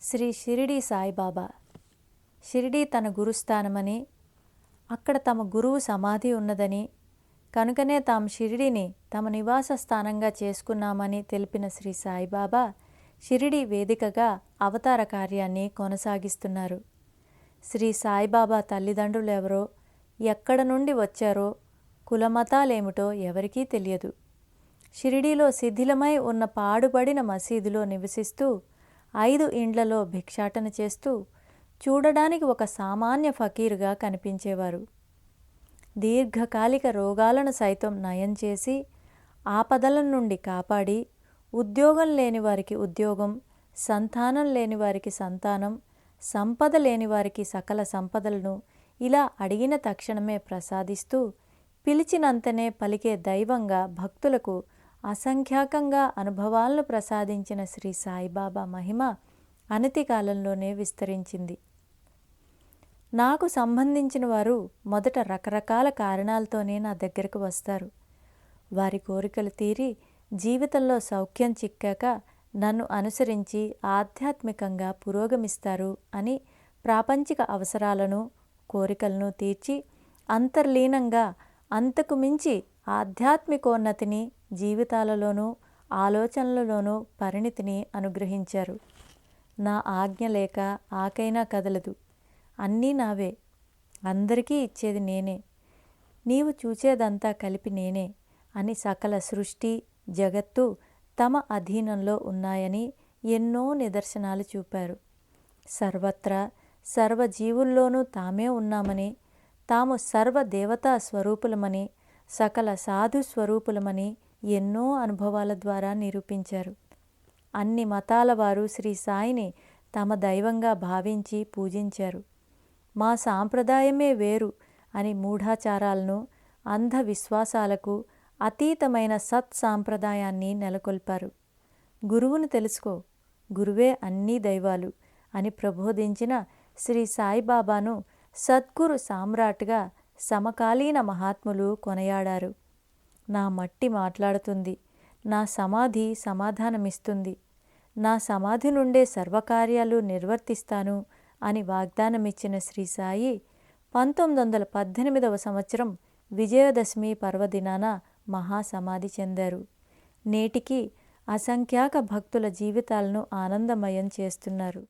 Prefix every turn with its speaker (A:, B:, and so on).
A: శ్రీ షిరిడి సాయిబాబా. షిరిడి తన గురుస్థానమని, అక్కడ తమ గురువు సమాధి ఉన్నదని, కనుకనే తాము షిరిడిని తమ నివాస స్థానంగా చేసుకున్నామని తెలిపిన శ్రీ సాయిబాబా షిరిడి వేదికగా అవతార కార్యాన్ని కొనసాగిస్తున్నారు. శ్రీ సాయిబాబా తల్లిదండ్రులు ఎవరో, ఎక్కడ నుండి వచ్చారో, కులమతాలేమిటో ఎవరికీ తెలియదు. షిరిడీలో శిథిలమై ఉన్న పాడుబడిన మసీదులో నివసిస్తూ 5 ఇండ్లలో భిక్షాటన చేస్తూ చూడడానికి ఒక సామాన్య ఫకీరుగా కనిపించేవారు. దీర్ఘకాలిక రోగాలను సైతం నయం చేసి, ఆపదల నుండి కాపాడి, ఉద్యోగం లేని వారికి ఉద్యోగం, సంతానం లేని వారికి సంతానం, సంపద లేని వారికి సకల సంపదలను ఇలా అడిగిన తక్షణమే ప్రసాదిస్తూ, పిలిచినంతనే పలికే దైవంగా భక్తులకు అసంఖ్యాకంగా అనుభవాలను ప్రసాదించిన శ్రీ సాయిబాబా మహిమ అనతి కాలంలోనే విస్తరించింది. నాకు సంబంధించిన వారు మొదట రకరకాల కారణాలతోనే నా దగ్గరకు వస్తారు. వారి కోరికలు తీరి జీవితంలో సౌఖ్యం చిక్కాక నన్ను అనుసరించి ఆధ్యాత్మికంగా పురోగమిస్తారు అని ప్రాపంచిక అవసరాలను, కోరికలను తీర్చి అంతర్లీనంగా అంతకు మించి ఆధ్యాత్మికోన్నతిని జీవితాలలోనూ ఆలోచనలలోనూ పరిణితిని అనుగ్రహించారు. నా ఆజ్ఞ లేక ఆకైనా కదలదు. అన్నీ నావే, అందరికీ ఇచ్చేది నేనే, నీవు చూచేదంతా కలిపి నేనే అని సకల సృష్టి జగత్తు తమ అధీనంలో ఉన్నాయని ఎన్నో నిదర్శనాలు చూపారు. సర్వత్రా సర్వజీవుల్లోనూ తామే ఉన్నామని, తాము సర్వదేవతా స్వరూపులమని, సకల సాధు స్వరూపులమని ఎన్నో అనుభవాల ద్వారా నిరూపించారు. అన్ని మతాల వారు శ్రీ సాయిని తమ దైవంగా భావించి పూజించారు. మా సాంప్రదాయమే వేరు అని మూఢాచారాలను, అంధవిశ్వాసాలకు అతీతమైన సత్సాంప్రదాయాన్ని నెలకొల్పారు. గురువును తెలుసుకో, గురువే అన్ని దైవాలు అని ప్రబోధించిన శ్రీ సాయిబాబాను సద్గురు సామ్రాట్గా సమకాలీన మహాత్ములు కొనయాడారు. నా మట్టి మాట్లాడుతుంది, నా సమాధి సమాధానమిస్తుంది, నా సమాధి నుండే సర్వకార్యాలు నిర్వర్తిస్తాను అని వాగ్దానమిచ్చిన శ్రీ సాయి 1918వ సంవత్సరం విజయదశమి పర్వదినాన మహాసమాధి చెందారు. నేటికి అసంఖ్యాక భక్తుల జీవితాలను ఆనందమయం చేస్తున్నారు.